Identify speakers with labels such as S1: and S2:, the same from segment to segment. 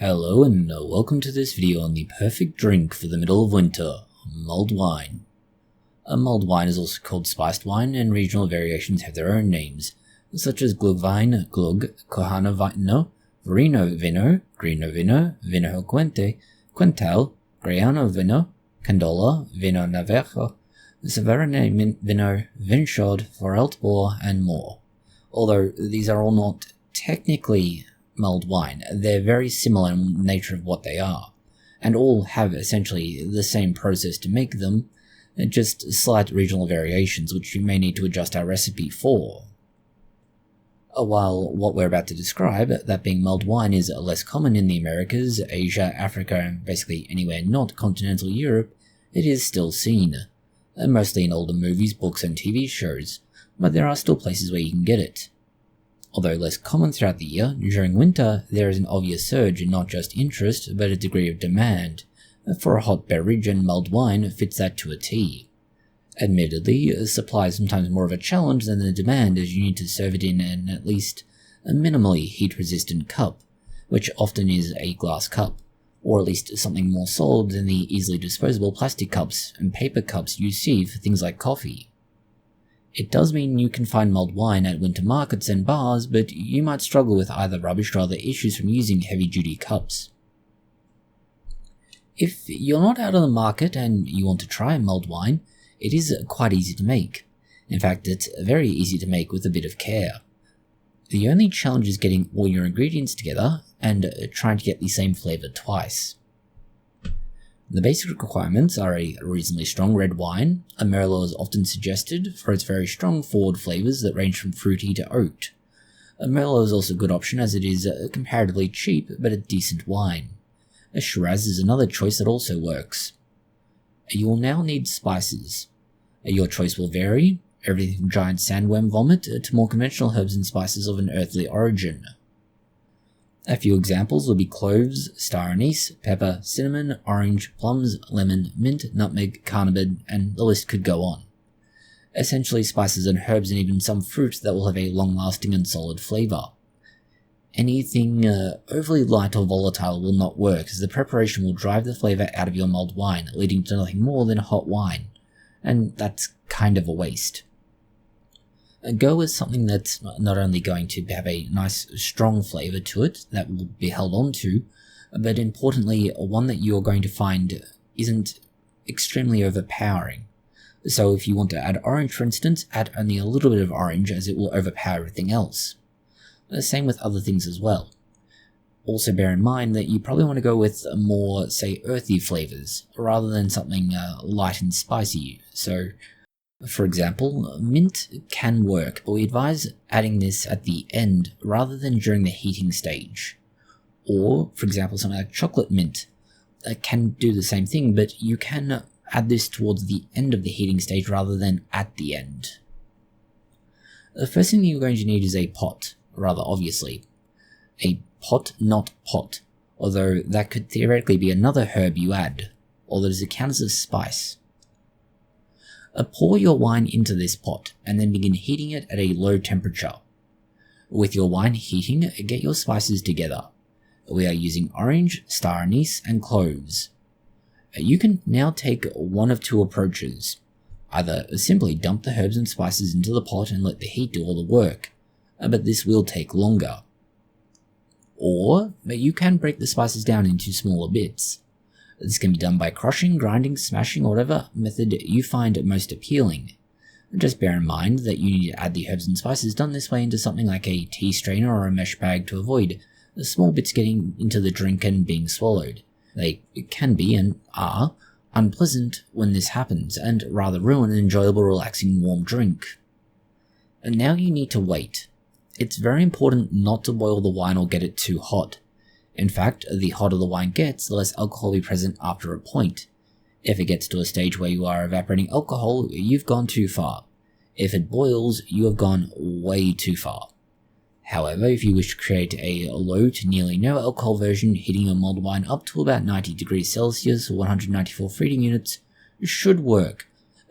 S1: Hello and welcome to this video on the perfect drink for the middle of winter, mulled wine. Mulled wine is also called spiced wine, and regional variations have their own names, such as glühwein, glug, kohana vino, verino vino, grino vino, vino quente, quental, graiano vino, candola, vino navarro, Saverne vino, vinchod, foreltbor, and more. Although these are all not technically mulled wine, they're very similar in nature of what they are, and all have essentially the same process to make them, just slight regional variations which you may need to adjust our recipe for. While what we're about to describe, that being mulled wine, is less common in the Americas, Asia, Africa, and basically anywhere not continental Europe, it is still seen, mostly in older movies, books, and TV shows, but there are still places where you can get it. Although less common throughout the year, during winter there is an obvious surge in not just interest, but a degree of demand for a hot beverage, and mulled wine fits that to a T. Admittedly, supply is sometimes more of a challenge than the demand, as you need to serve it in an at least a minimally heat-resistant cup, which often is a glass cup, or at least something more solid than the easily disposable plastic cups and paper cups you see for things like coffee. It does mean you can find mulled wine at winter markets and bars, but you might struggle with either rubbish or other issues from using heavy-duty cups. If you're not out on the market and you want to try mulled wine, it is quite easy to make. In fact, it's very easy to make with a bit of care. The only challenge is getting all your ingredients together and trying to get the same flavour twice. The basic requirements are a reasonably strong red wine. A Merlot is often suggested for its very strong forward flavours that range from fruity to oaked. A Merlot is also a good option as it is comparatively cheap but a decent wine. A Shiraz is another choice that also works. You will now need spices. Your choice will vary, everything from giant sandworm vomit to more conventional herbs and spices of an earthly origin. A few examples will be cloves, star anise, pepper, cinnamon, orange, plums, lemon, mint, nutmeg, cardamom, and the list could go on. Essentially spices and herbs, and even some fruit that will have a long-lasting and solid flavour. Anything overly light or volatile will not work, as the preparation will drive the flavour out of your mulled wine, leading to nothing more than hot wine, and that's kind of a waste. Go with something that's not only going to have a nice strong flavour to it that will be held on to, but importantly one that you're going to find isn't extremely overpowering. So if you want to add orange, for instance, add only a little bit of orange, as it will overpower everything else. The same with other things as well. Also bear in mind that you probably want to go with more, say, earthy flavours, rather than something light and spicy. So, for example, mint can work, but we advise adding this at the end rather than during the heating stage. Or, for example, something like chocolate mint can do the same thing, but you can add this towards the end of the heating stage rather than at the end. The first thing you're going to need is a pot, rather obviously. A pot, not pot, although that could theoretically be another herb you add, although does it count as a spice? Pour your wine into this pot, and then begin heating it at a low temperature. With your wine heating, get your spices together. We are using orange, star anise, and cloves. You can now take one of two approaches. Either simply dump the herbs and spices into the pot and let the heat do all the work, but this will take longer. Or you can break the spices down into smaller bits. This can be done by crushing, grinding, smashing, or whatever method you find most appealing. Just bear in mind that you need to add the herbs and spices done this way into something like a tea strainer or a mesh bag to avoid the small bits getting into the drink and being swallowed. They can be, and are, unpleasant when this happens, and rather ruin an enjoyable, relaxing, warm drink. And now you need to wait. It's very important not to boil the wine or get it too hot. In fact, the hotter the wine gets, the less alcohol will be present after a point. If it gets to a stage where you are evaporating alcohol, you've gone too far. If it boils, you have gone way too far. However, if you wish to create a low to nearly no alcohol version, heating your mulled wine up to about 90 degrees Celsius or 194 Freedom units should work,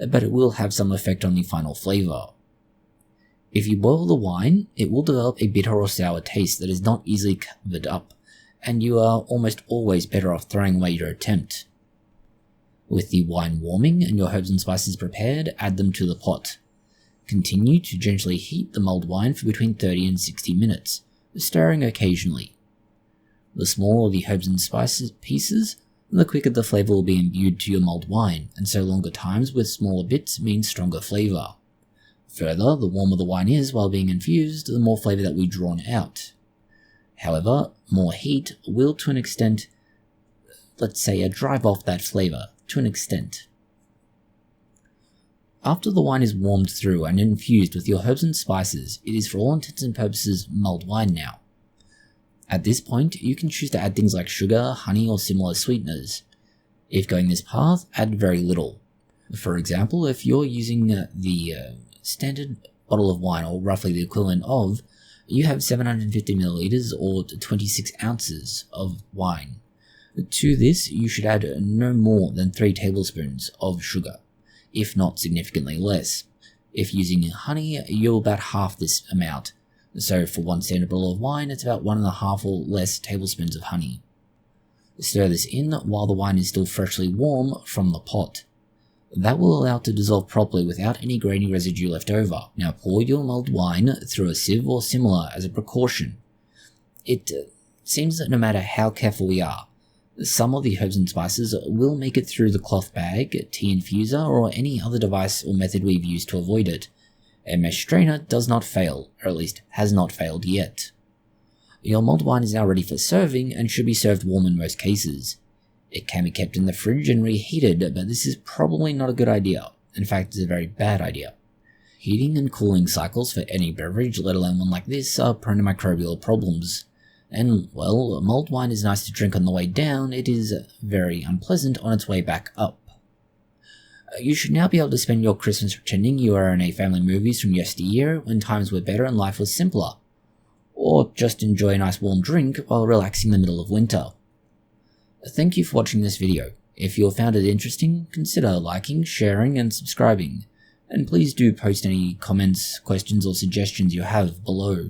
S1: but it will have some effect on the final flavour. If you boil the wine, it will develop a bitter or sour taste that is not easily covered up, and you are almost always better off throwing away your attempt. With the wine warming and your herbs and spices prepared, add them to the pot. Continue to gently heat the mulled wine for between 30 and 60 minutes, stirring occasionally. The smaller the herbs and spices pieces, the quicker the flavour will be imbued to your mulled wine, and so longer times with smaller bits means stronger flavour. Further, the warmer the wine is while being infused, the more flavour that will be drawn out. However, more heat will to an extent, let's say, drive off that flavour to an extent. After the wine is warmed through and infused with your herbs and spices, it is for all intents and purposes mulled wine now. At this point, you can choose to add things like sugar, honey, or similar sweeteners. If going this path, add very little. For example, if you're using the standard bottle of wine, or roughly the equivalent of, you have 750 milliliters or 26 ounces of wine. To this, you should add no more than 3 tablespoons of sugar, if not significantly less. If using honey, you're about half this amount. So for 1 standard bottle of wine, it's about 1.5 or less tablespoons of honey. Stir this in while the wine is still freshly warm from the pot. That will allow it to dissolve properly without any grainy residue left over. Now pour your mulled wine through a sieve or similar as a precaution. It seems that no matter how careful we are, some of the herbs and spices will make it through the cloth bag, tea infuser, or any other device or method we've used to avoid it. A mesh strainer does not fail, or at least has not failed yet. Your mulled wine is now ready for serving and should be served warm in most cases. It can be kept in the fridge and reheated, but this is probably not a good idea. In fact, it's a very bad idea. Heating and cooling cycles for any beverage, let alone one like this, are prone to microbial problems. And, well, mulled wine is nice to drink on the way down, it is very unpleasant on its way back up. You should now be able to spend your Christmas pretending you are in a family movies from yesteryear when times were better and life was simpler. Or just enjoy a nice warm drink while relaxing in the middle of winter. Thank you for watching this video. If you found it interesting, consider liking, sharing, and subscribing. And please do post any comments, questions, or suggestions you have below.